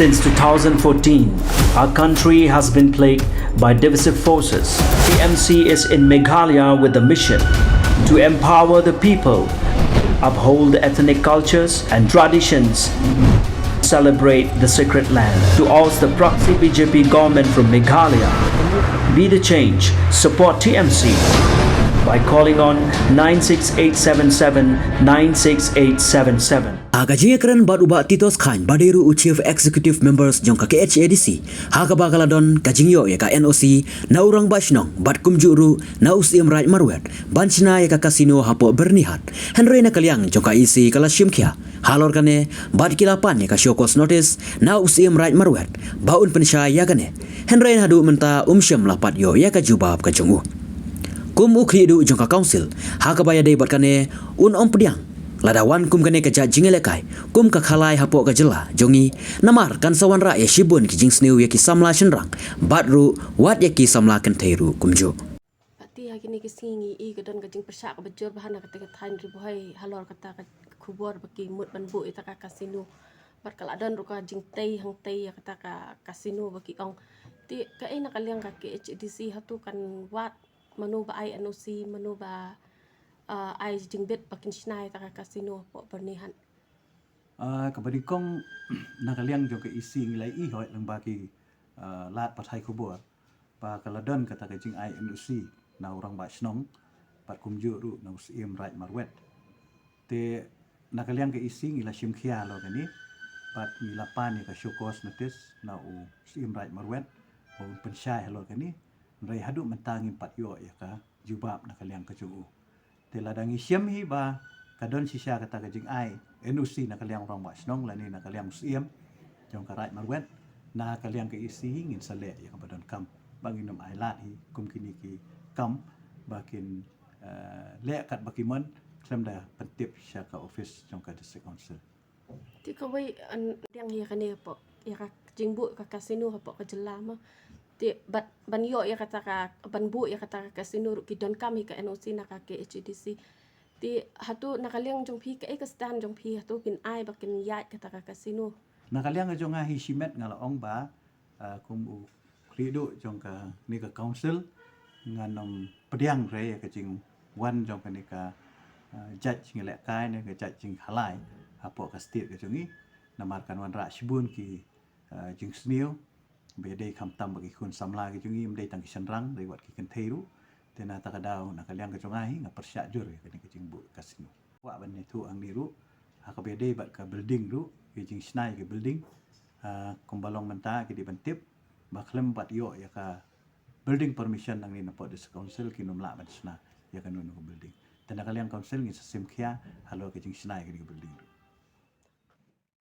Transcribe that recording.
Since 2014, our country has been plagued by divisive forces. TMC is in Meghalaya with the mission to empower the people, uphold ethnic cultures and traditions, celebrate the sacred land. To oust the proxy BJP government from Meghalaya, be the change, support TMC by calling on 96877 96877. Agajekran bad uba titos khan baderu chief executive members jong ka KHADC haka bagaladon kajingyo ya ka NOC na urang bashnong bad kumjuru na usim right marwet banchina ya ka kasino hapo bernihat Henry na kalyang jong ka isi kala shimkhya halor kane bad kilapan ya ka shokos notice na usim right marwet baun pensha ya kane Henry hadu menta umsyam lapat yo ya ka jubab ka jongu kum ukri du jong ka council haka baya dei bad kane un om pediang ladawan kum kane kaja jingelekai kum ka khalai hapo ka jela jongi namar kan sawan ra ya shibun ki jing sneu ya ki samla shenrang badru wat ya ki samla kan theiru kumjo pati ha kini kisingi I ka don ka jing persak ka bejor bahana ka teka thain ribu hai halor kata ka khubor baki mut banbu ita ka kasino bar kala don ru ka jing tei hang tei ya kata ka kasino baki ong ti ka ai na kalyang ka KHDC hatu kan wat manu ba ai NOC manu ba ai jingbet bakin snai ta kasino po bernihan kabadikong nakaliang jong ke isi ngilai I hoi lang baki lat pathai kubur pa kaladon kata ka jing ai NOC na orang ba snong pat kumju ru na usim right marwet te nakaliang ke isi ngila shimkhia lo kani pat milapan ka shokos notis na usim right marwet o pensyai lo kani rai hadu mentangin pat yo ya ka jubab nakaliang ka juu teladang isyam hi ba kadon sisya kata kajing ai NOC na kaliang orang ba snong lani na kaliang usiam jong karat marwet na kaliang ke isi ngin sale ya kabadon kam banginum ai lat hi kum kini ki kam bakin le kat bakimon klem da pentip sya ka office jong ka district council ti ka wai yang ya kane po ya ka jingbu ka kasino po ka jelama ti ban yo ya kata ka ban bu ya kata ka kasino ki don kam hi ka NOC na ka KHDC ti hatu nakaliang jong phi ka e ka stand jong phi hatu kin ai bakin yat kata ka kasino nakaliang jong hi shimet ngala ong ba kum u krido jong ka ni ka council nganom pediang re ka jing wan jong ka ni ka judge ngele kai ne ka judge jing halai apo ka state ka jongi namarkan wan ra shibun ki jing sneu bedai kam tam bagi kun samla ki jungi mdei tang kisandrang dei wat ki kan theiru tena takadau nakaliang ka jongai nga persyak jur ka ni ka jing bu kasino wa ban ni tu ang niru ha ka bedai bat ka building ru ki jing snai ki building kumbalong menta ki di bantip baklem bat yo ya ka building permission nang ni napot dis council ki numla ban sna ya kan nu building tena kaliang council ngi sasim khia halo ki jing snai ki building